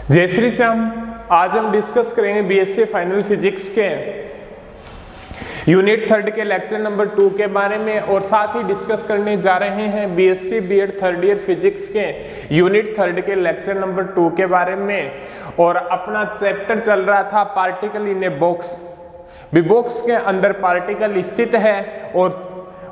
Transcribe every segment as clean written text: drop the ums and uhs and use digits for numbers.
जय श्री श्याम। आज हम डिस्कस करेंगे बीएससी फाइनल फिजिक्स के यूनिट 3 के लेक्चर नंबर 2 के बारे में, और साथ ही डिस्कस करने जा रहे हैं BSc BEd third year physics के यूनिट 3 के लेक्चर नंबर 2 के बारे में। और अपना चैप्टर चल रहा था particle in a box. Box के अंदर पार्टिकल स्थित है और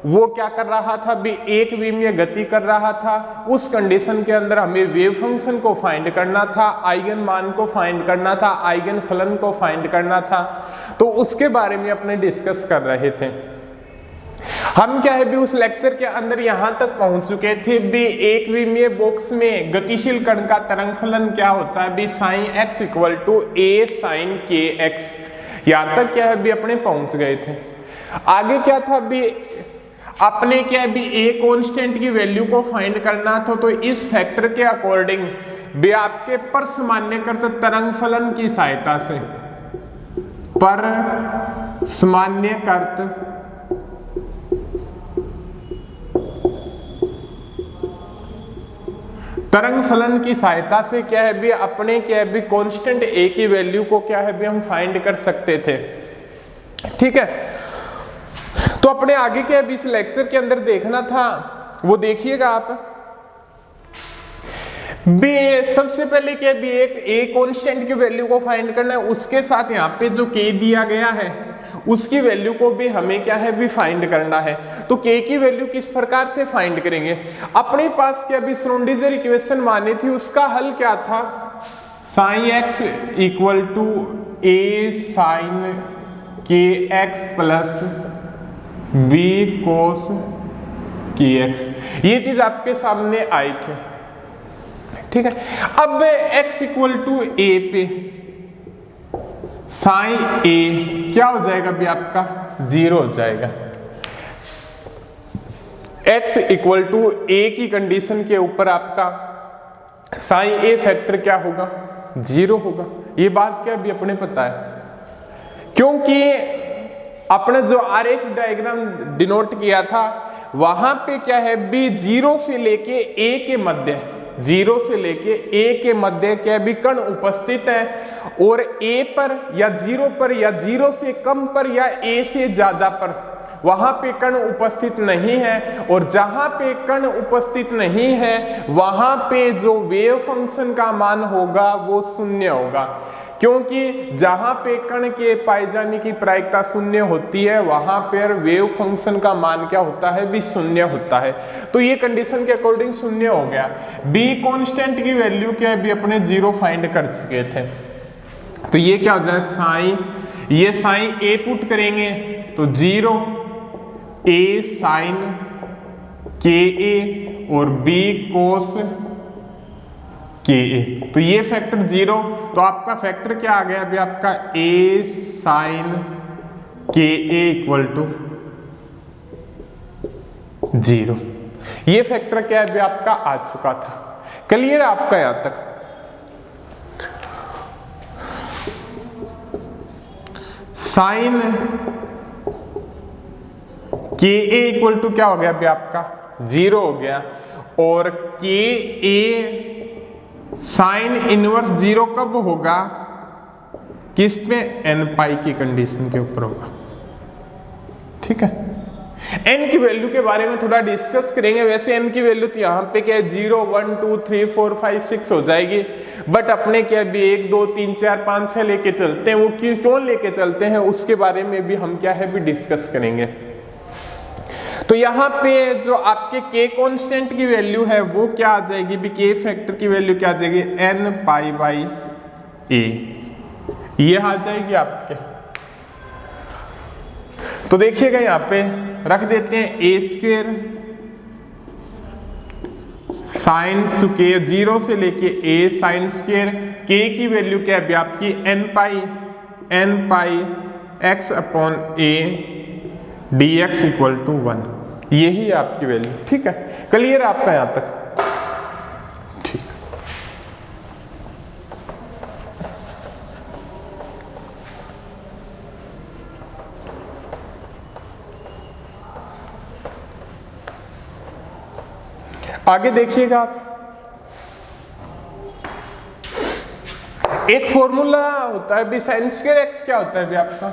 वो क्या कर रहा था भी एक विमीय गति कर रहा था। उस कंडीशन के अंदर हमें वेव फंक्शन को फाइंड करना था, आइगन मान को फाइंड करना था, आइगन फलन को फाइंड करना था। तो उसके बारे में अपने डिस्कस कर रहे थे। हम क्या है भी उस लेक्चर के अंदर यहां तक पहुंच चुके थे भी एक विमीय बॉक्स में गतिशील कण का तरंग फलन क्या होता है भी sine x equal to a sine k x. यहां तक क्या है भी अपने पहुंच गए थे। आगे क्या था भी अपने क्या भी ए कांस्टेंट की वैल्यू को फाइंड करना था। तो इस फैक्टर के अकॉर्डिंग भी आपके पर सामान्यकृत तरंग फलन की सहायता से पर सामान्यकृत तरंग फलन की सहायता से क्या है भी अपने क्या है भी कांस्टेंट ए की वैल्यू को क्या है भी हम फाइंड कर सकते थे। ठीक है, तो अपने आगे क्या है इस लेक्चर के अंदर देखना था वो देखिएगा आप। सबसे पहले क्या भी एक ए कांस्टेंट की वैल्यू को फाइंड करना है, उसके साथ यहाँ पे जो के दिया गया है उसकी वैल्यू को भी हमें क्या है भी फाइंड करना है। तो के की वैल्यू किस प्रकार से फाइंड करेंगे। अपने पास क्या भी श्रोडिंगर इक्वेशन मानी थी, उसका हल क्या था sine x equal to a sine k x plus b cos k x. ये चीज आपके सामने आई थी। ठीक है, अब x इक्वल टू ए पे साइन ए क्या हो जाएगा भी आपका 0 हो जाएगा। x इक्वल टू ए की कंडीशन के ऊपर आपका साइन ए फैक्टर क्या होगा 0 होगा। ये बात क्या भी अपने पता है, क्योंकि अपने जो आरेख डायग्राम डिनोट किया था वहां पे क्या है भी 0 से लेके a के मध्य 0 से लेके a के मध्य क्या भी कण उपस्थित है, और a पर या 0 पर या 0 से कम पर या a से ज्यादा पर वहां पे कण उपस्थित नहीं है। और जहां पे कण उपस्थित नहीं है वहां पे जो वेव फंक्शन का मान होगा वो 0 होगा, क्योंकि जहां पे कण के पाए जाने की प्रायिकता 0 होती है वहां पर वेव फंक्शन का मान क्या होता है भी 0 होता है। तो ये कंडीशन के अकॉर्डिंग 0 हो गया। बी कांस्टेंट की वैल्यू क्या है भी अपने 0 फाइंड कर चुके थे। तो ये क्या हो जाए साइन, ये साइन ए पुट करेंगे तो 0 ए साइन के ए और बी कोस के ए। तो ये फैक्टर 0, तो आपका फैक्टर क्या आ गया अभी आपका ए साइन के ए इक्वल टू 0। ये फैक्टर क्या है अभी आपका आ चुका था। क्लियर है आपका यहां तक। साइन के ए इक्वल टू क्या हो गया अभी आपका 0 हो गया, और के ए साइन इनवर्स 0 कब होगा किस पे n पाई की कंडीशन के ऊपर होगा। ठीक है, n की वैल्यू के बारे में थोड़ा डिस्कस करेंगे। वैसे n की वैल्यू तो यहाँ पे क्या है 0 1 2 3 4 5 6 हो जाएगी, बट अपने क्या भी 1 2 3 4 5 6 लेके चलते हैं। वो क्यों लेके चलते हैं उसके बारे में भी हम क्या है भी डिस्कस करेंगे। तो यहाँ पे जो आपके के कांस्टेंट की वैल्यू है वो क्या आ जाएगी भी के फैक्टर की वैल्यू क्या आ जाएगी n पाई बाई ए, ये आ जाएगी आपके। तो देखिएगा यहाँ पे रख देते हैं ए स्क्वेयर साइन स्क्वेयर 0 से लेके ए साइन स्क्वेयर, के की वैल्यू क्या है आपकी n pi x upon a dx equal to 1। यही है आपकी वैल्यू। ठीक है, क्लियर है आपका यहां तक। ठीक, आगे देखिएगा आप। एक फॉर्मूला होता है भी साइन स्क्वायर एक्स क्या होता है भी आपका,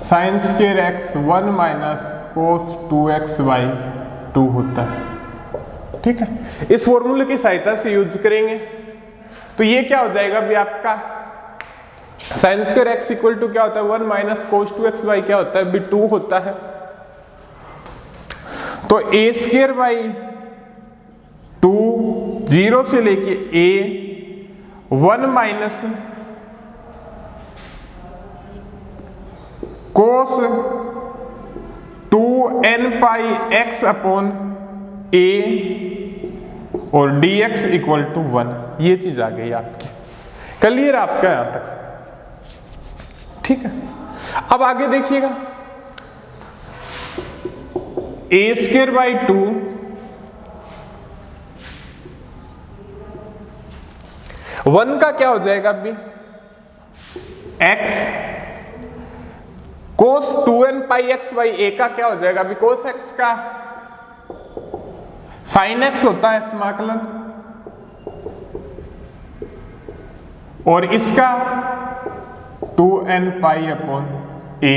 sine square x 1 minus cos 2x/2 होता है। ठीक है, इस फॉर्मूले की सहायता से यूज करेंगे तो ये क्या हो जाएगा भी आपका, sine square x equal to क्या होता है 1 माइनस कोस 2x/, क्या होता है भी 2 होता है। तो a स्क्वायर बाई 2 0 से लेके a 1 minus cos 2n pi x upon a और dx इक्वल टू 1, ये चीज आ गई आपकी। क्लियर आपका यहां तक? ठीक है, अब आगे देखिएगा, a स्क्वायर बाई 2 1 का क्या हो जाएगा अभी x cos 2n pi x by a का क्या हो जाएगा अभी कोस x का साइन x होता है समाकलन, और इसका 2n pi upon a,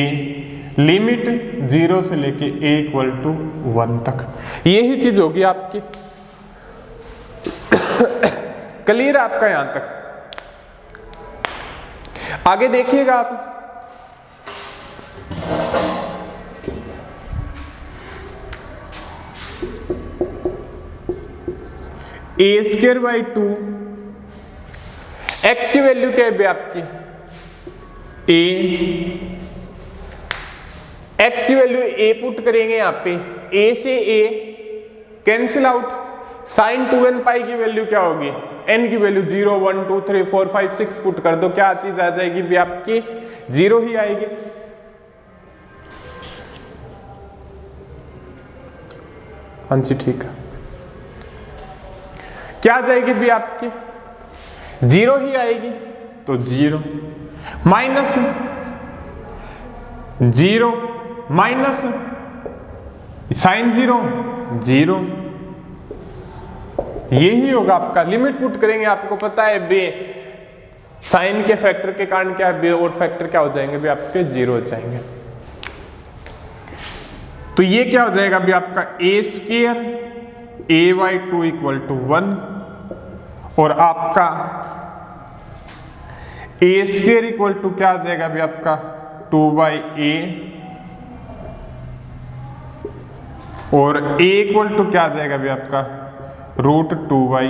limit 0 से लेके a इक्वल टू 1 तक, यही चीज होगी आपकी। क्लियर आपका यहां तक? आगे देखिएगा आप, a स्क्वायर बाई 2 x की वैल्यू क्या है आपकी a, x की वैल्यू a पुट करेंगे यहां पे, a से a cancel out, sine 2n pi की वैल्यू क्या होगी, n की वैल्यू 0 1 2 3 4 5 6 पुट कर दो, क्या चीज आ जाएगी भी आपकी 0 ही आएगी। हाँ जी ठीक है, क्या आ जाएगी भी आपकी 0 ही आएगी, तो 0 माइनस 0 माइनस साइन 0 0, यही होगा आपका। लिमिट पुट करेंगे, आपको पता है बे साइन के फैक्टर के कारण क्या है बे और फैक्टर क्या हो जाएंगे भी आपके 0 हो जाएंगे। तो ये क्या हो जाएगा भी आपका a square a/2 equal to 1, और आपका a स्क्वायर इक्वल टू क्या आ जाएगा भी आपका 2/a, और a इक्वल टू क्या आ जाएगा भी आपका √2/a।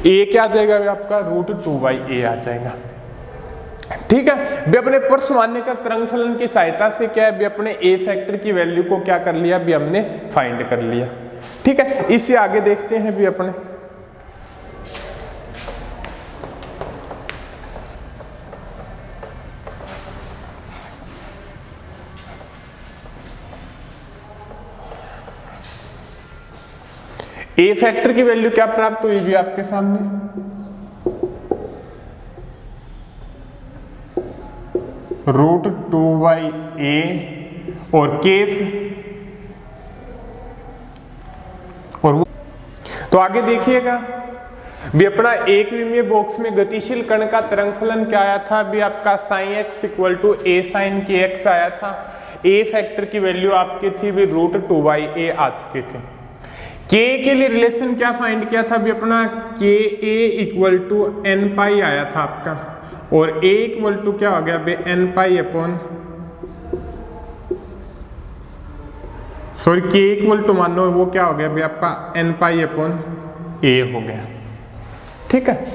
a क्या आ जाएगा भी आपका √2/a आ जाएगा। ठीक है, भी अपने परसमान्य का तरंग फलन की सहायता से क्या है भी अपने a फैक्टर की वैल्यू को क्या कर लिया भी हमने फाइंड कर लिया। ठीक है, इससे आगे देखते हैं भी अपने a फैक्टर की वैल्यू क्या प्राप्त हुई भी आपके सामने, √2/a, और केफ, और तो आगे देखिएगा भी अपना एक विमीय बॉक्स में गतिशील कण का तरंग फलन क्या आया था भी आपका sin x equal to a sin kx आया था। a फैक्टर की वैल्यू आपकी थी भी √2/a आ चुके थे। k के लिए रिलेशन क्या फाइंड किया था भी अपना ka इक्वल टू n पाई आया था आपका, और a इक्वल टू क्या हो गया बे n pi upon k equal to मान लो वो क्या हो गया भी आपका n पाई अपॉन a हो गया। ठीक है,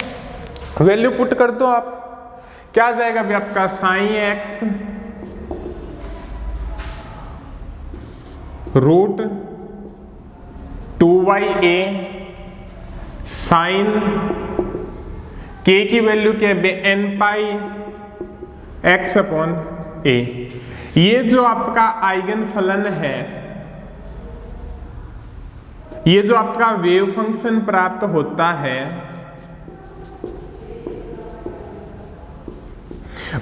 वैल्यू पुट कर दो आप, क्या आ जाएगा भी आपका sin x √2/a sine k की वैल्यू क्या है n pi x upon a। ये जो आपका आइगन फलन है, ये जो आपका वेव फंक्शन प्राप्त होता है,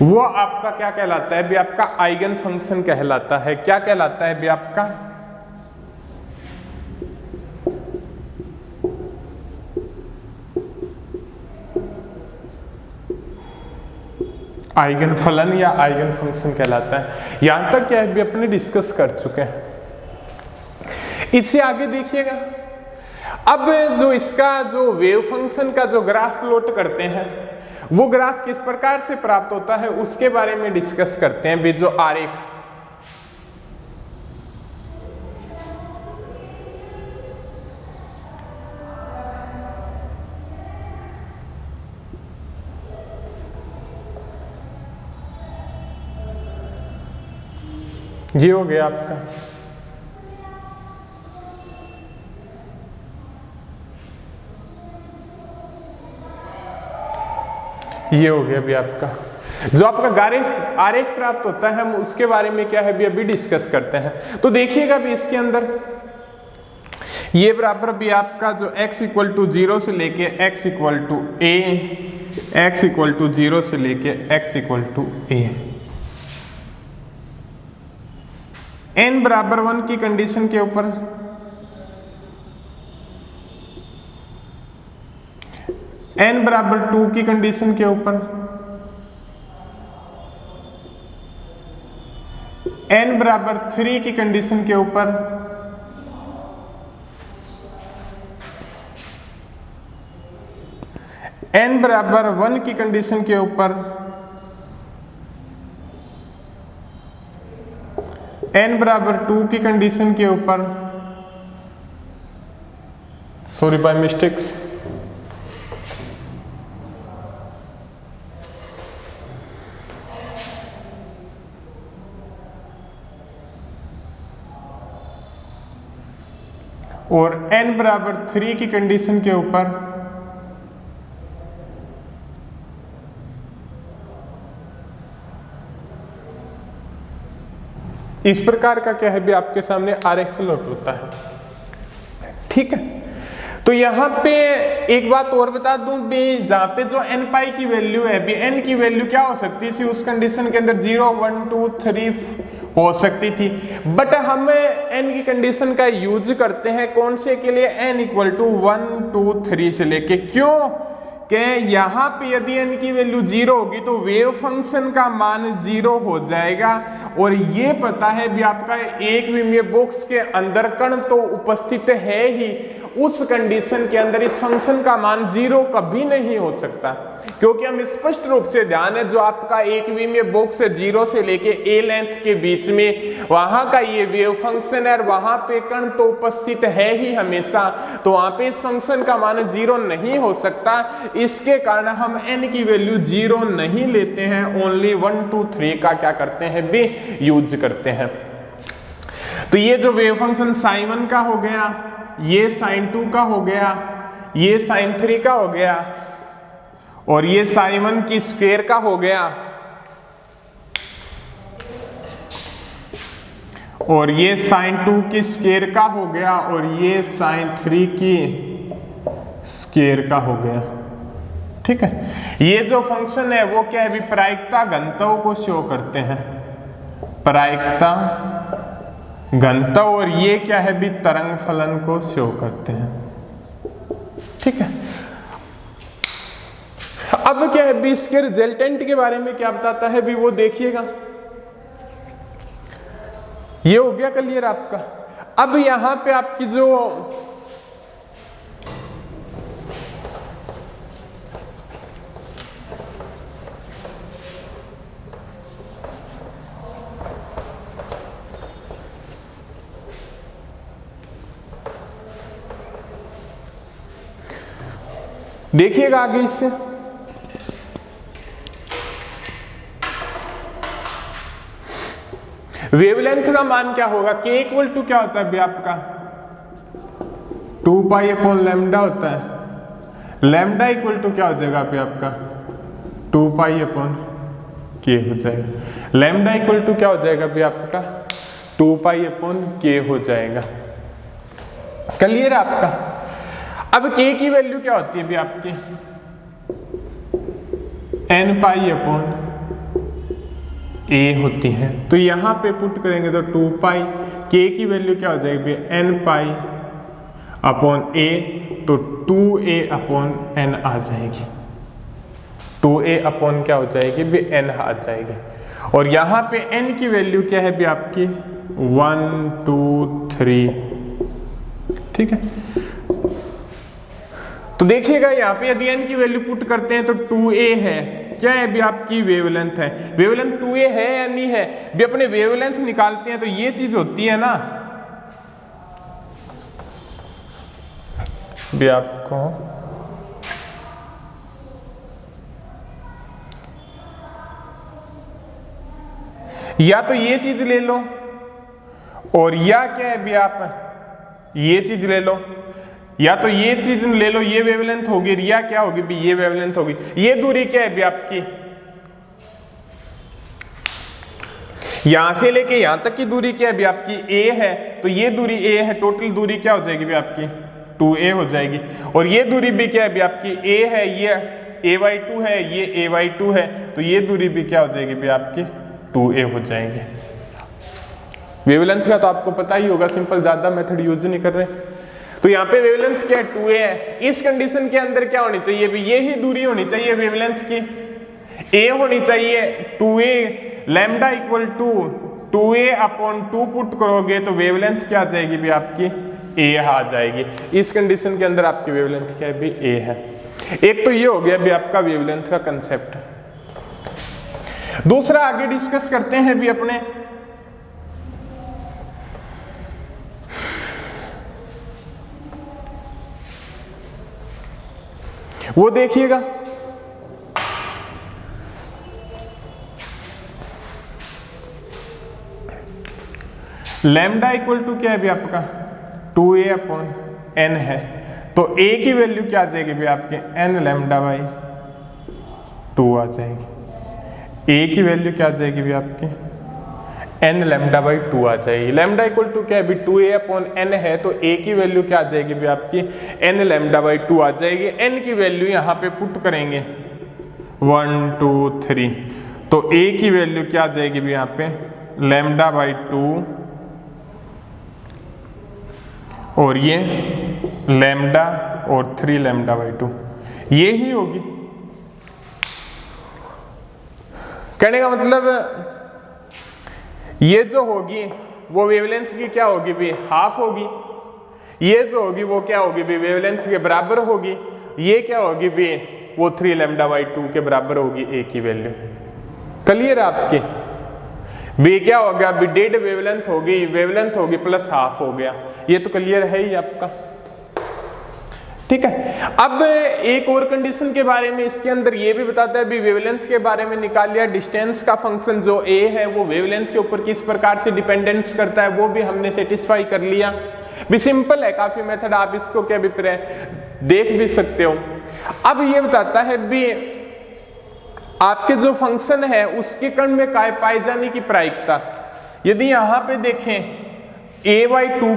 वो आपका क्या कहलाता है भी आपका आइगन फंक्शन कहलाता है। क्या कहलाता है भी आपका आइगन फलन या आइगन फंक्शन कहलाता है। यहां तक क्या है भी अपने डिस्कस कर चुके हैं। इससे आगे देखिएगा, अब जो इसका जो वेव फंक्शन का जो ग्राफ प्लॉट करते हैं वो ग्राफ किस प्रकार से प्राप्त होता है उसके बारे में डिस्कस करते हैं। जो आरेख ये हो गया आपका, ये हो गया अभी आपका जो आपका आरेख प्राप्त होता है, हम उसके बारे में क्या है भी अभी डिस्कस करते हैं। तो देखिएगा भी इसके अंदर ये बराबर भी आपका जो x इक्वल टू 0 से लेके x equal to a, x equal to 0 से लेके x equal to a, n बराबर 1 की कंडीशन के ऊपर n बराबर 2 की कंडीशन के ऊपर n बराबर 3 की कंडीशन के ऊपर n बराबर 1 की कंडीशन के ऊपर n बराबर 2 की कंडीशन के ऊपर, सॉरी बाय मिस्टेक्स, और n बराबर 3 की कंडीशन के ऊपर इस प्रकार का क्या है भी आपके सामने आरेख प्लॉट होता है। ठीक है, तो यहां पे एक बात और बता दूं भी, जहां पे जो n पाई की वैल्यू है भी, n की वैल्यू क्या हो सकती थी उस कंडीशन के अंदर 0 1 2 3 हो सकती थी, बट हम n की कंडीशन का यूज करते हैं कौन से के लिए, n इक्वल टू 1 2 3 से लेके, क्यों कि यहां पे यदि n की वैल्यू 0 होगी तो वेव फंक्शन का मान 0 हो जाएगा, और ये पता है भी आपका एक विमीय बॉक्स के अंदर कण तो उपस्थित है ही, उस कंडीशन के अंदर इस फंक्शन का मान 0 कभी नहीं हो सकता, क्योंकि हम स्पष्ट रूप से ध्यान है जो आपका एक विमीय बॉक्स है 0 से लेके a लेंथ के बीच में वहां का ये वेव फंक्शन है, और वहां पे कण तो उपस्थित है ही हमेशा, तो वहां पे इस फंक्शन का मान 0 नहीं हो सकता। इसके कारण हम n की वैल्यू 0 नहीं लेते हैं, ओनली 1 2 3 का क्या करते हैं भी यूज करते हैं। तो ये जो वेव फंक्शन sin 1 का हो गया, ये sin 2 का हो गया, ये sin 3 का हो गया, और ये sin 1 की स्क्वायर का हो गया, और ये sin 2 की स्क्वायर का हो गया, और ये sin 3 की स्क्वायर का हो गया। ठीक है, ये जो फंक्शन है वो क्या है भी प्रायिकता घनत्व को शो करते हैं, प्रायिकता घनत्व, और ये क्या है भी तरंग फलन को शो करते हैं। ठीक है, अब क्या है भी इसके रिजल्टेंट के बारे में क्या बताता है भी वो देखिएगा। ये हो गया क्लियर आपका। अब यहां पे आपकी जो देखिएगा आगे इससे वेवलेंथ का मान क्या होगा, k इक्वल टू क्या होता है भी आपका 2 पाई अपॉन लैम्डा होता है, लैम्डा इक्वल टू क्या हो जाएगा भी आपका 2 पाई अपॉन k हो जाएगा, लैम्डा इक्वल टू क्या हो जाएगा भी आपका 2 पाई अपॉन k हो जाएगा। क्लियर आपका। अब k की वैल्यू क्या होती है भी आपकी n पाई अपॉन a होती है, तो यहां पे पुट करेंगे तो 2 पाई, k की वैल्यू क्या हो जाएगी n पाई अपॉन a, तो 2a अपॉन n आ जाएगी, 2a अपॉन क्या हो जाएगी भी n आ जाएगी। और यहाँ पे n की वैल्यू क्या है भी आपकी 1 2 3, ठीक है। तो देखिएगा यहाँ पे यदि n की वैल्यू पुट करते हैं तो 2a है, क्या है भी आपकी वेवलेंथ है। वेवलेंथ 2a है या नहीं है भी, अपने वेवलेंथ निकालते हैं तो ये चीज होती है ना भी आपको या तो ये चीज ले लो और या क्या है भी आप ये चीज ले लो, या तो ये चीज ले लो, ये वेवलेंथ होगी, या क्या होगी भी ये वेवलेंथ होगी। ये दूरी क्या है भी आपकी, यहां से लेके यहां तक की दूरी क्या है भी आपकी a है, तो ये दूरी a है, टोटल दूरी क्या हो जाएगी भी आपकी 2a हो जाएगी। और ये दूरी भी क्या है भी आपकी a है, ये a/2 है, ये a/2 है, तो ये दूरी भी क्या हो जाएगी भी आपकी 2a हो जाएगी। वेवलेंथ का तो आपको पता ही होगा, सिंपल, ज्यादा मेथड यूज नहीं कर रहे। तो यहाँ पे वेवलेंथ क्या है 2a है। इस कंडीशन के अंदर क्या होनी चाहिए भी, ये ही दूरी होनी चाहिए वेवलेंथ की, a होनी चाहिए 2a, lambda equal to 2a upon 2 put करोगे तो वेवलेंथ क्या आ जाएगी भी आपकी a आ जाएगी। इस कंडीशन के अंदर आपकी वेवलेंथ क्या है भी a है। एक तो ये हो गया भी आपका वेवलेंथ का कंसेप्ट। दूसरा आगे डिस्कस करते हैं भी अपने वो देखिएगा, लैम्डा इक्वल टू क्या है भी आपका 2a अपॉन n है, तो a की वैल्यू क्या आ जाएगी भी आपके n लैम्डा बाई 2 आ जाएगी। a की वैल्यू क्या आ जाएगी भी आपकी n लैम्डा बाई 2 आ जाएगी। लैम्डा इक्वल टू क्या है भी 2a अपॉन n है, तो a की वैल्यू क्या आ जाएगी भी आपकी n लैम्डा बाई 2 आ जाएगी। n की वैल्यू यहाँ पे पुट करेंगे 1 2 3, तो a की वैल्यू क्या आ जाएगी भी यहाँ पे लैम्डा बाई 2 और ये लैम्डा और 3 लैम्डा बाई 2, ये ही होगी। कहने का मतलब ये जो होगी वो वेवलेंथ की क्या होगी भी हाफ होगी, ये जो होगी वो क्या होगी भी वेवलेंथ के बराबर होगी, ये क्या होगी भी वो 3 लैम्डा बाई 2 के बराबर होगी a की वैल्यू। क्लियर है आपके बी क्या हो गया अभी डेड वेवलेंथ होगी प्लस हाफ हो गया, ये तो क्लियर है ही आपका। ठीक है, अब एक और कंडीशन के बारे में इसके अंदर ये भी बताता है भी वेवलेंथ के बारे में निकाल लिया, डिस्टेंस का फंक्शन जो a है वो वेवलेंथ के ऊपर किस प्रकार से डिपेंडेंस करता है वो भी हमने सेटिस्फाई कर लिया। भी सिंपल है काफी मेथड, आप इसको क्या भी देख भी सकते हो। अब ये बताता है भी आपके जो फंक्शन है उसके कण में पाए जाने की प्रायिकता। यदि यहां पे देखें a/2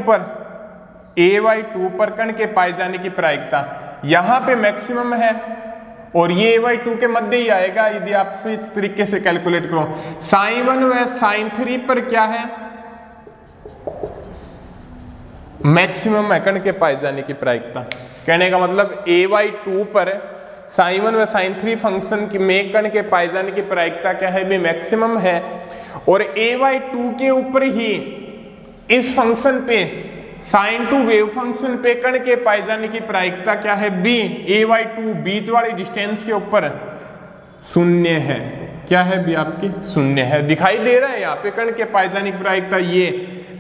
पर कण के पाए जाने की प्रायिकता यहां पे मैक्सिमम है और ये a/2 के मध्य ही आएगा। यदि आप इस तरीके से कैलकुलेट करो sin1 व sin3 पर क्या है मैक्सिमम है कण के पाए जाने की प्रायिकता। कहने का मतलब a/2 पर sin1 व sin3 फंक्शन की में कण के पाए जाने की प्रायिकता क्या है भी मैक्सिमम है, और a/2 के ऊपर ही इस फंक्शन पे sin2 वेव फंक्शन पे कण के पाए जाने की प्रायिकता क्या है b, a/2 बीच वाले डिस्टेंस के ऊपर शून्य है। क्या है भी आपकी शून्य है, दिखाई दे रहा है यहाँ पे कण के पाए जाने की प्रायिकता, ये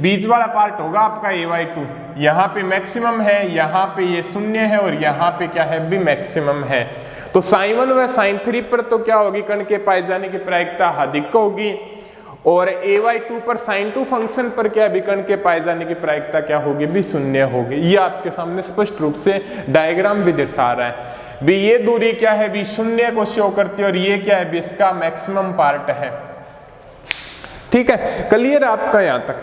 बीच वाला पार्ट होगा आपका a/2, यहाँ पे मैक्सिमम है, यहाँ पे ये शून्य है और यहाँ पे क्या है भी मैक्सिमम है। तो sin1 व sin3 पर तो क्या होगी कण के पाए जाने की प्रायिकता अधिक होगी, और a/2 पर sin2 फंक्शन पर क्या भी कण के पाए जाने की प्रायिकता क्या होगी भी शून्य होगी। ये आपके सामने स्पष्ट रूप से डायग्राम भी दर्शा रहा है भी ये दूरी क्या है भी शून्य को शो करती है और ये क्या है भी इसका मैक्सिमम पार्ट है। ठीक है, क्लियर आपका यहां तक।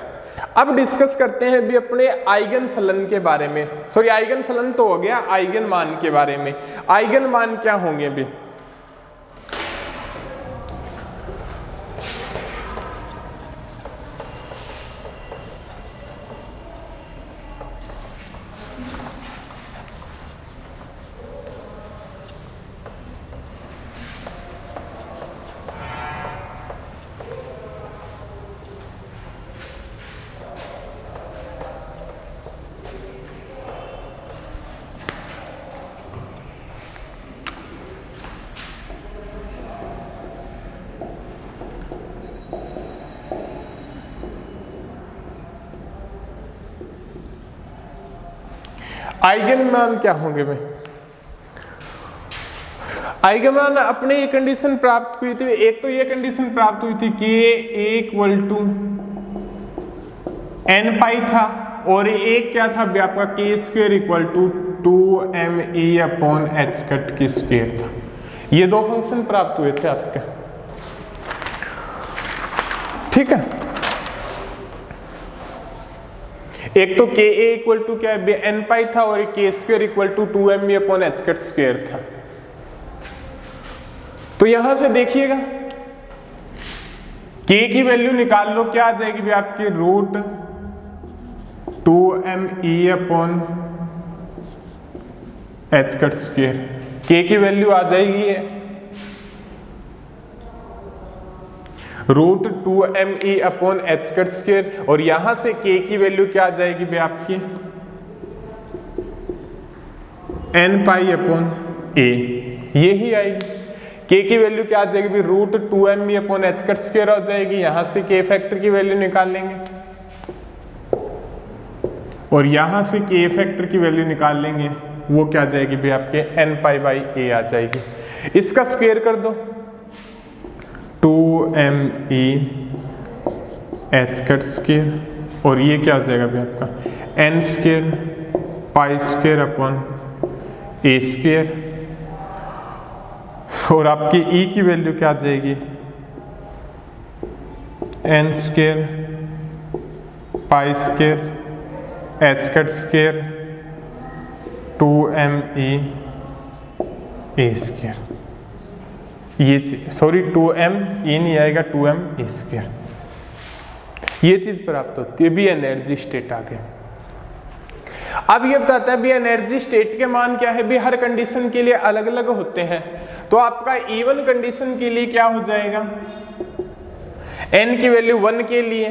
अब डिस्कस करते हैं भी अपने आइगन फलन के बारे में। सॉरी, आइगन फलन तो हो गया, आइगन मान के बारे में। आइगन मान क्या होंगे भी, आइगन मान क्या होंगे भाई? आइगन मान अपने ये कंडीशन प्राप्त हुई थी, एक तो ये कंडीशन प्राप्त हुई थी कि a equal to n pi था, और एक क्या था भी आपका k square equal to 2me upon h cut की स्क्वायर था। ये दो फंक्शन प्राप्त हुए थे आपके, ठीक है। एक तो ka इक्वल टू क्या है n पाई था, और k square equal to 2me upon h cut square था। तो यहां से देखिएगा k की वैल्यू निकाल लो, क्या आ जाएगी भी आपकी root 2me upon h cut square. k की वैल्यू आ जाएगी root 2me upon h cut square, और यहां से k की वैल्यू क्या आ जाएगी भी आपकी n पाई अपॉन a, यही आएगी। k की वैल्यू क्या आ जाएगी भी root 2me upon h cut square हो जाएगी। यहां से k फैक्टर की वैल्यू निकाल लेंगे, और यहां से k फैक्टर की वैल्यू निकाल लेंगे, वो क्या आ जाएगी भी आपके n पाई बाई a आ जाएगी। इसका स्क्वायर कर दो, 2me h कट स्क्वायर, और ये क्या हो जाएगा भी आपका n square pi square upon a square, और आपकी e की वैल्यू क्या आ जाएगी n square pi square h cut square 2me a square. ये चीज सॉरी 2m ये नहीं आएगा, 2m a स्क्वायर। ये चीज प्राप्त होती है भी एनर्जी स्टेट आ गए। अब ये बताता है भी एनर्जी स्टेट के मान क्या है भी हर कंडीशन के लिए अलग अलग होते हैं। तो आपका इवन कंडीशन के लिए क्या हो जाएगा, n की वैल्यू 1 के लिए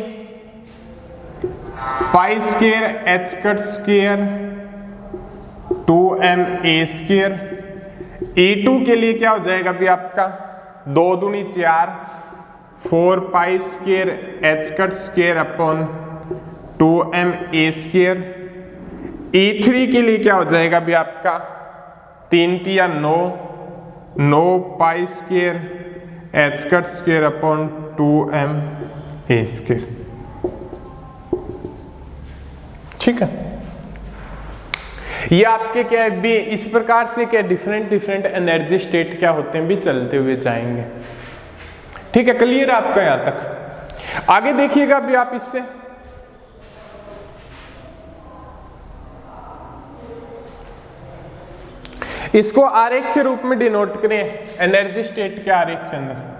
pi square h cut square 2m a square. e2 के लिए क्या हो जाएगा भी आपका 2 दूनी 4 4 pi square h cut square upon 2m a square. e3 के लिए क्या हो जाएगा भी आपका 3 तिया 9 pi square h cut square upon 2m a square, ठीक है। ये आपके क्या है भी इस प्रकार से क्या डिफरेंट एनर्जी स्टेट क्या होते हैं भी चलते हुए जाएंगे, ठीक है। क्लियर आपका यहां तक? आगे देखिएगा भी आप इससे इसको आरेख के रूप में डिनोट करें, एनर्जी स्टेट के आरेख के अंदर।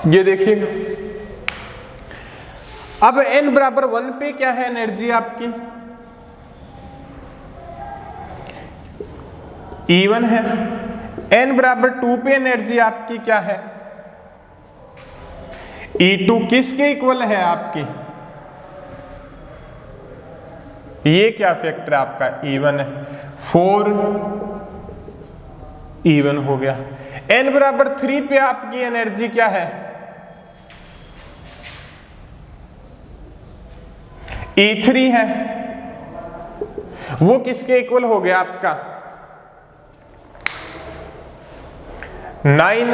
ये देखिएगा अब n बराबर 1 पे क्या है एनर्जी आपकी E1 है। n बराबर 2 पे एनर्जी आपकी क्या है E2। किसके इक्वल है आपकी, ये क्या फैक्टर आपका E1 है, 4 E1 हो गया। n बराबर 3 पे आपकी एनर्जी क्या है E3 है, वो किसके इक्वल हो गया आपका 9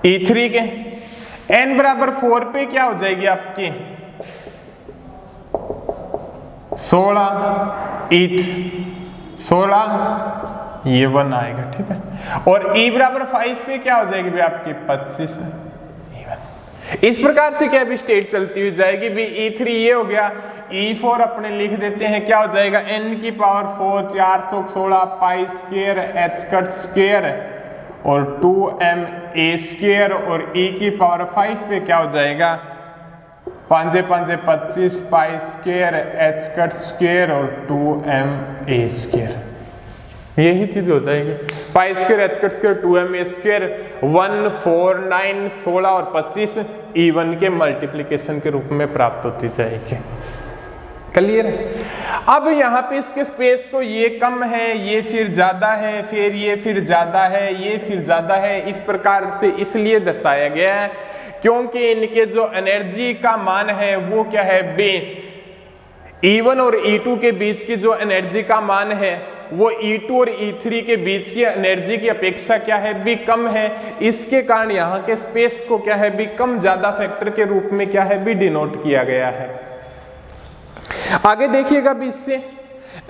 E3 के। n बराबर 4 पे क्या हो जाएगी आपकी 16 ये 1 आएगा, ठीक है। और e बराबर 5 पे क्या हो जाएगी भी आपकी 25 है। इस प्रकार से क्या भी स्टेट चलती हुई जाएगी भी E3 ये हो गया, E4 अपने लिख देते हैं क्या हो जाएगा n की power 4 416 pi square h cut square और 2m a स्क्वायर, और e की पावर 5 पे क्या हो जाएगा 5 5 25 pi square h cut square और 2m a स्क्वायर। यही चीज हो जाएगी। Pi square H cut square 2m square 1 4 9 16 और 25 E1 के मल्टीप्लिकेशन के रूप में प्राप्त होती जाएगी। क्लियर है? अब यहाँ पे इसके स्पेस को ये कम है, ये फिर ज्यादा है, फिर ये फिर ज्यादा है, ये फिर ज्यादा है, इस प्रकार से इसलिए दर्शाया गया है क्योंकि इनके जो एनर्जी का मान है वो क्या है बी, E1 और E2 के बीच की जो एनर्जी का मान है वो E2 और E3 के बीच की एनर्जी की अपेक्षा क्या है भी कम है। इसके कारण यहाँ के स्पेस को क्या है भी कम ज्यादा फैक्टर के रूप में क्या है भी डिनोट किया गया है। आगे देखिएगा भी इससे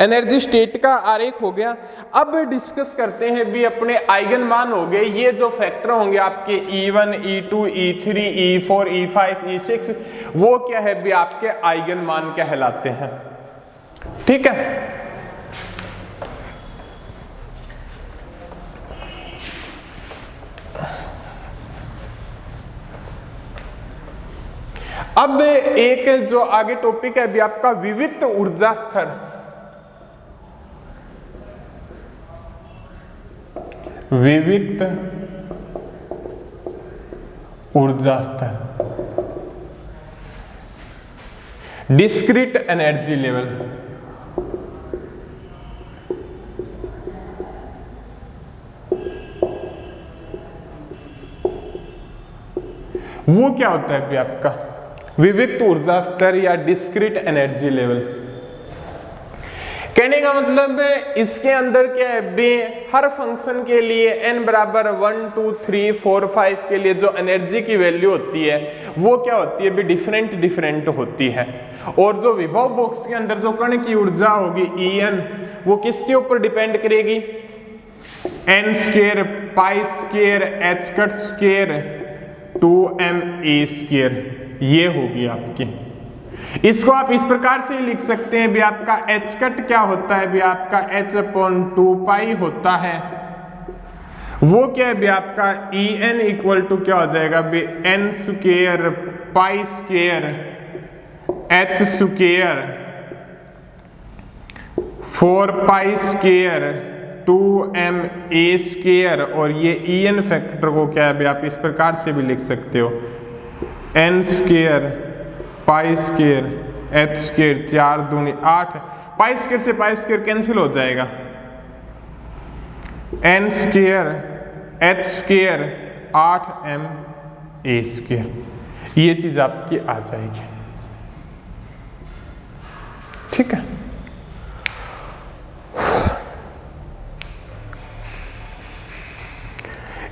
एनर्जी स्टेट का आरेख हो गया। अब डिस्कस करते हैं भी अपने आइगन मान हो गए, ये जो फैक्टर होंगे आपके E1 E2 E3 E4 E5 E6 वो क्या है भी आपके आइगन मान कहलाते हैं। ठीक है, अब एक जो आगे टॉपिक है भी आपका विविक्त ऊर्जा स्तर। विविक्त ऊर्जा स्तर, डिस्क्रीट एनर्जी लेवल। वो क्या होता है भी आपका विविक्त ऊर्जा स्तर या डिस्क्रीट एनर्जी लेवल। कहने का मतलब इसके अंदर क्या है बे हर फंक्शन के लिए n बराबर 1 2 3 4 5 के लिए जो एनर्जी की वैल्यू होती है वो क्या होती है भी डिफरेंट होती है। और जो विभव बॉक्स के अंदर जो कण की ऊर्जा होगी En वो किसके ऊपर डिपेंड करेगी, n square pi square h cut square 2ma square ये होगी आपकी। इसको आप इस प्रकार से लिख सकते हैं भी आपका h कट क्या होता है भी आपका h/2 पाई होता है, वो क्या है भी आपका En इक्वल टू क्या हो जाएगा भी n square pi square h square 4 pi square 2ma square. और ये En फैक्टर को क्या है भी आप इस प्रकार से भी लिख सकते हो n square pi square h square 4 दूनी 8, पाई स्क्वायर से पाई स्क्वायर कैंसिल हो जाएगा, n square h square 8ma square, ये चीज आपकी आ जाएगी। ठीक है,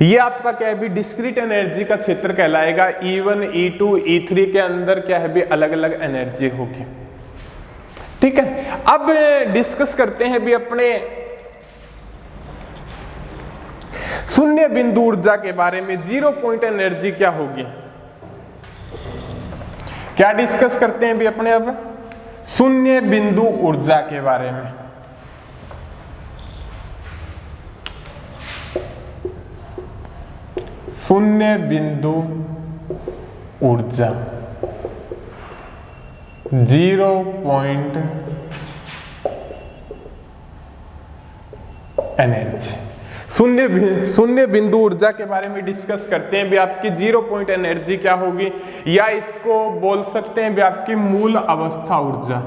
ये आपका क्या है भी डिस्क्रीट एनर्जी का क्षेत्र कहलाएगा। E1 E2 E3 के अंदर क्या है भी अलग अलग एनर्जी होगी। ठीक है, अब डिस्कस करते हैं भी अपने शून्य बिंदु ऊर्जा के बारे में। 0 पॉइंट एनर्जी क्या होगी, क्या डिस्कस करते हैं भी अपने अब शून्य बिंदु ऊर्जा के बारे में। शून्य बिंदु ऊर्जा 0 पॉइंट एनर्जी। शून्य बिंदु ऊर्जा के बारे में डिस्कस करते हैं भी आपकी 0 पॉइंट एनर्जी क्या होगी, या इसको बोल सकते हैं भी आपकी मूल अवस्था ऊर्जा।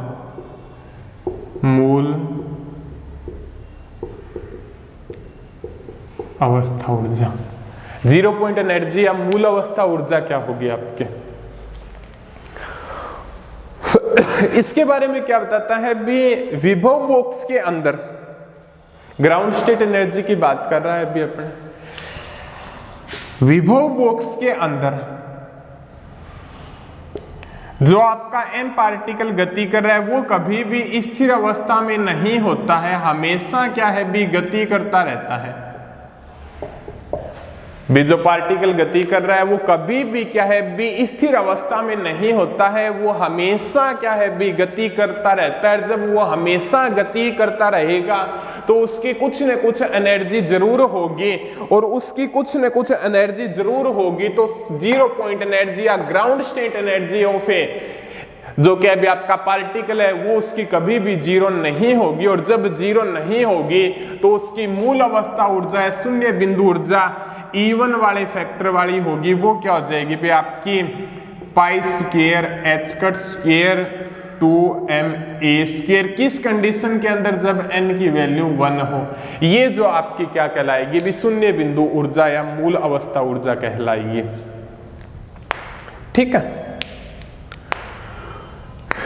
मूल अवस्था ऊर्जा 0 पॉइंट एनर्जी या मूल अवस्था ऊर्जा क्या होगी आपके। इसके बारे में क्या बताता है भी विभव बॉक्स के अंदर ग्राउंड स्टेट एनर्जी की बात कर रहा है अभी अपने। विभव बॉक्स के अंदर जो आपका m पार्टिकल गति कर रहा है वो कभी भी स्थिर अवस्था में नहीं होता है, हमेशा क्या है भी गति करता रहता है। भी जो पार्टिकल गति कर रहा है वो कभी भी क्या है भी स्थिर अवस्था में नहीं होता है, वो हमेशा क्या है भी गति करता रहता है। जब वो हमेशा गति करता रहेगा तो उसकी कुछ न कुछ एनर्जी जरूर होगी, और उसकी कुछ न कुछ एनर्जी जरूर होगी तो 0 पॉइंट एनर्जी या ग्राउंड स्टेट एनर्जी ऑफ ए जो कि अभी आपका पार्टिकल है वो उसकी कभी भी जीरो नहीं होगी, और जब जीरो नहीं होगी तो उसकी मूल अवस्था ऊर्जा है शून्य बिंदु ऊर्जा E1 वाले फैक्टर वाली होगी। वो क्या हो जाएगी भाई आपकी pi square h cut square 2m² किस कंडीशन के अंदर, जब n की वैल्यू 1 हो। ये जो आपकी क्या कहलाएगी भी शून्य बिंदु ऊर्जा या मूल अवस्था ऊर्जा कहलाएगी। ठीक है,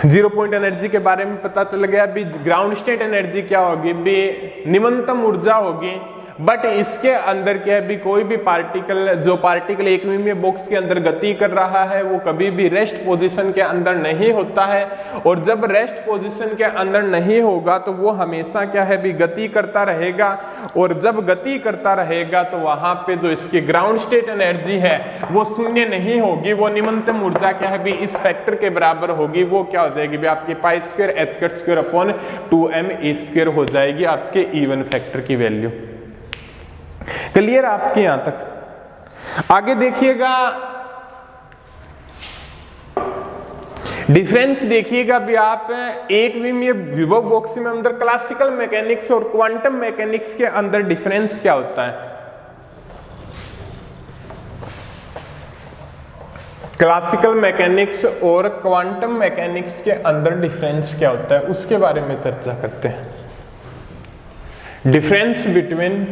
0 पॉइंट एनर्जी के बारे में पता चल गया। अभी ग्राउंड स्टेट एनर्जी क्या होगी भी निम्नतम ऊर्जा होगी, बट इसके अंदर क्या है भी कोई भी पार्टिकल, जो पार्टिकल एक विमीय बॉक्स के अंदर गति कर रहा है वो कभी भी रेस्ट पोजीशन के अंदर नहीं होता है, और जब रेस्ट पोजीशन के अंदर नहीं होगा तो वो हमेशा क्या है भी गति करता रहेगा, और जब गति करता रहेगा तो वहां पे जो इसकी ग्राउंड स्टेट एनर्जी है वो शून्य नहीं होगी, वो निम्नतम ऊर्जा क्या है भी इस फैक्टर के बराबर होगी। वो क्या हो जाएगी भी आपकी pi square h cut square upon 2m² हो जाएगी आपके E1 फैक्टर की वैल्यू। क्लियर आपके यहां तक? आगे देखिएगा, डिफरेंस देखिएगा भी आप एक विमीय विभव बॉक्स में अंदर क्लासिकल मैकेनिक्स और क्वांटम मैकेनिक्स के अंदर डिफरेंस क्या होता है। क्लासिकल मैकेनिक्स और क्वांटम मैकेनिक्स के अंदर डिफरेंस क्या होता है उसके बारे में चर्चा करते हैं। Difference between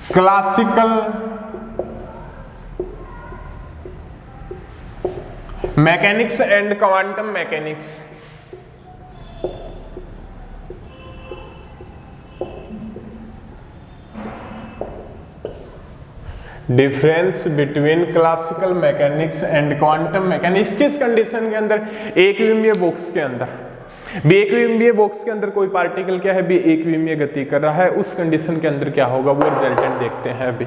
classical mechanics and quantum mechanics. Difference between classical mechanics and quantum mechanics किस कंडीशन के अंदर, एक विमीय बॉक्स के अंदर। एक विमीय बॉक्स के अंदर कोई पार्टिकल क्या है भी एक विमीय गति कर रहा है, उस कंडीशन के अंदर क्या होगा वो रिजल्टेंट देखते हैं। अभी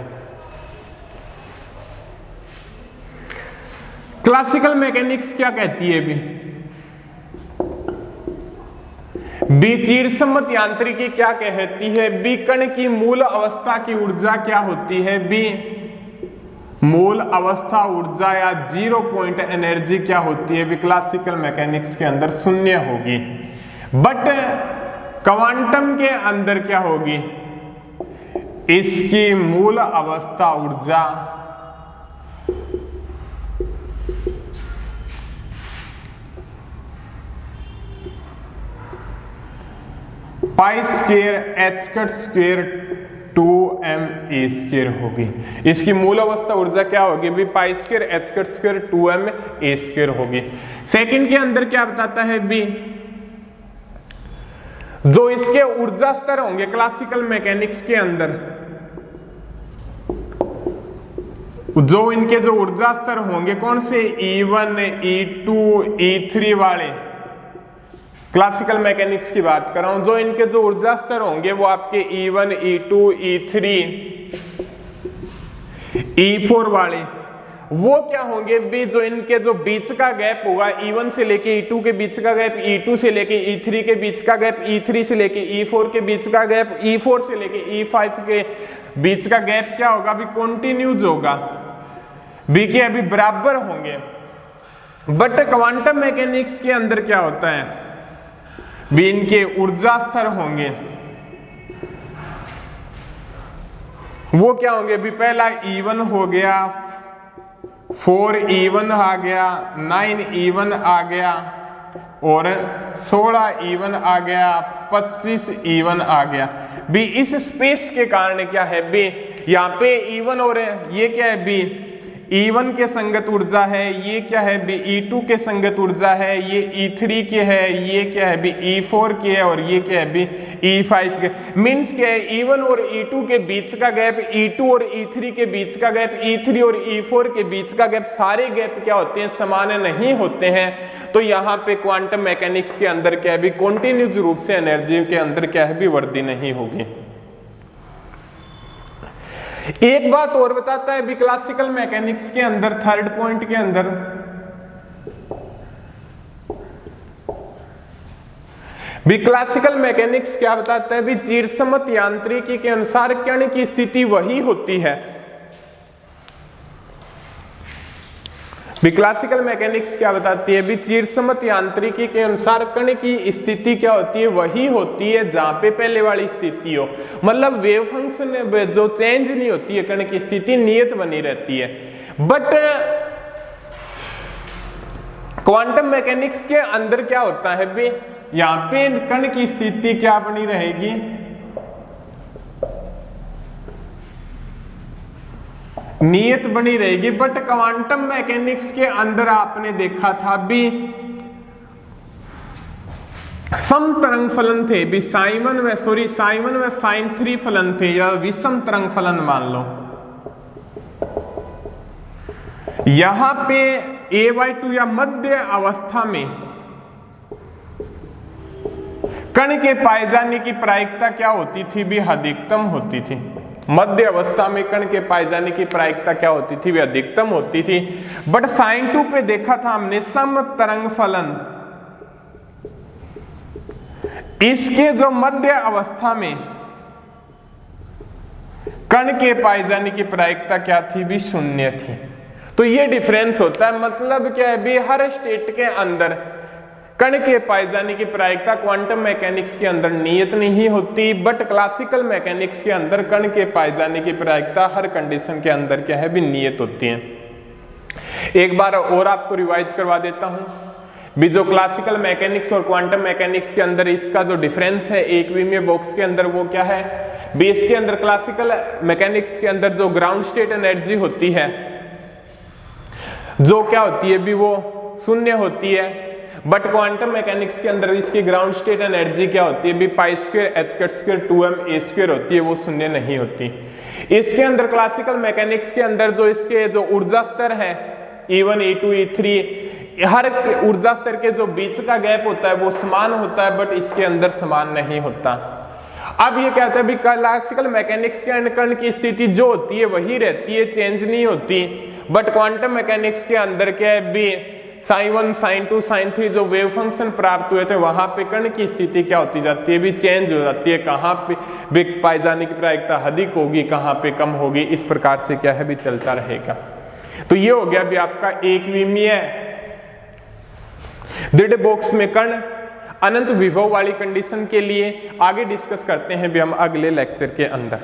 क्लासिकल मैकेनिक्स क्या कहती है बी चिरसम्मत यांत्रिकी क्या कहती है, बी कण की मूल अवस्था की ऊर्जा क्या होती है, बी मूल अवस्था ऊर्जा या 0 पॉइंट एनर्जी क्या होती है, भी क्लासिकल मैकेनिक्स के अंदर शून्य होगी। बट क्वांटम के अंदर क्या होगी, इसकी मूल अवस्था ऊर्जा pi square h cut square 2m² होगी। इसकी मूल अवस्था ऊर्जा क्या होगी भी pi square h cut square 2m² होगी। सेकंड के अंदर क्या बताता है बी, जो इसके ऊर्जा स्तर होंगे क्लासिकल मैकेनिक्स के अंदर, जो इनके जो ऊर्जा स्तर होंगे कौन से, E1 E2 E3 वाले, क्लासिकल मैकेनिक्स की बात कर रहा हूं, जो इनके जो ऊर्जा स्तर होंगे वो आपके E1 E2 E3 E4 वाले, वो क्या होंगे भी जो इनके जो बीच का गैप होगा E1 से लेके E2 के बीच का गैप, E2 से लेके E3 के बीच का गैप, E3 से लेके E4 के बीच का गैप, E4 से लेके E5 के बीच का गैप क्या होगा भी कॉन्टिन्यूज होगा, बी के अभी बराबर होंगे। बट क्वांटम मैकेनिक्स के अंदर क्या होता है भी इनके ऊर्जा स्तर होंगे वो क्या होंगे भी, पहला E1 हो गया, 4 E1 आ गया, 9 E1 आ गया और 16 E1 आ गया, 25 E1 आ गया। भी इस स्पेस के कारण क्या है भी यहाँ पे E1 और ये क्या है भी E1 के संगत ऊर्जा है, ये क्या है भी E2 के संगत ऊर्जा है, ये E3 के है, ये क्या है भी E4 के है और ये क्या है भी E5 के। मीन्स क्या है E1 और E2 के बीच का गैप, E2 और E3 के बीच का गैप, E3 और E4 के बीच का गैप, सारे गैप क्या होते हैं समान नहीं होते हैं। तो यहाँ पे क्वांटम मैकेनिक्स के अंदर क्या है भी कॉन्टिन्यूस रूप से एनर्जी के अंदर क्या है भी वृद्धि नहीं होगी। एक बात और बताता है भी क्लासिकल मैकेनिक्स के अंदर, थर्ड पॉइंट के अंदर, भी क्लासिकल मैकेनिक्स क्या बताता है भी चिरसम्मत यांत्रिकी के अनुसार कण की स्थिति वही होती है भी क्लासिकल मैकेनिक्स क्या बताती है, भी चिरसमत यांत्रिकी के अनुसार कण की स्थिति क्या होती है, वही होती है जहां पे पहले वाली स्थिति हो, मतलब वेव फंक्शन जो चेंज नहीं होती है, कण की स्थिति नियत बनी रहती है। बट क्वांटम मैकेनिक्स के अंदर क्या होता है भी, यहां पे कण की स्थिति क्या बनी रहेगी, नियत बनी रहेगी। बट क्वांटम मैकेनिक्स के अंदर आपने देखा था भी सम तरंग फलन थे भी, साइन व साइन 3 फलन थे, या विषम तरंग फलन मान लो। यहां पे a/2 या मध्य अवस्था में कण के पाए जाने की प्रायिकता क्या होती थी भी, अधिकतम होती थी। मध्य अवस्था में कण के पाए जाने की प्रायिकता क्या होती थी, वे अधिकतम होती थी। बट sin 2 पे देखा था हमने सम तरंग फलन, इसके जो मध्य अवस्था में कण के पाए जाने की प्रायिकता क्या थी भी, शून्य थी। तो ये डिफरेंस होता है, मतलब क्या है भी, हर स्टेट के अंदर कण के पाए जाने की प्रायिकता क्वांटम मैकेनिक्स के अंदर नियत नहीं होती, बट क्लासिकल मैकेनिक्स के अंदर कण के पाए जाने की प्रायिकता हर कंडीशन के अंदर क्या है भी, नियत होती है। एक बार और आपको रिवाइज करवा देता हूं भी, जो क्लासिकल मैकेनिक्स और क्वांटम मैकेनिक्स के अंदर इसका जो डिफरेंस है एक विमीय बॉक्स के अंदर, वो क्या है भी, इसके अंदर क्लासिकल मैकेनिक्स के अंदर जो ग्राउंड स्टेट एनर्जी होती है, जो क्या होती है भी, वो शून्य होती है। बट क्वांटम मैकेनिक्स के अंदर इसकी ग्राउंड स्टेट एनर्जी क्या होती है भी, π² h² 2m a² होती है, वो शून्य नहीं होती। इसके अंदर क्लासिकल मैकेनिक्स के अंदर जो इसके जो ऊर्जा स्तर है E1 E2 E3, हर ऊर्जा स्तर के जो बीच का गैप होता है वो समान होता है, बट इसके अंदर समान नहीं होता। अब ये कहता है भी क्लासिकल मैकेनिक्स के अंदर कण की स्थिति जो होती है वही रहती है, चेंज नहीं होती। बट क्वांटम मैकेनिक्स के अंदर क्या है भी, sin 1 sin 2 sin 3 जो वेव फंक्शन प्राप्त हुए थे, वहां पे कण की स्थिति क्या होती जाती है भी, चेंज हो जाती है। कहां पे पाए जाने की प्रायिकता अधिक होगी, कहां पे कम होगी, इस प्रकार से क्या है भी चलता रहेगा। तो ये हो गया भी आपका एक विमीय दृढ़ बॉक्स में कण अनंत विभव वाली कंडीशन के लिए। आगे डिस्कस करते हैं भी हम अगले लेक्चर के अंदर।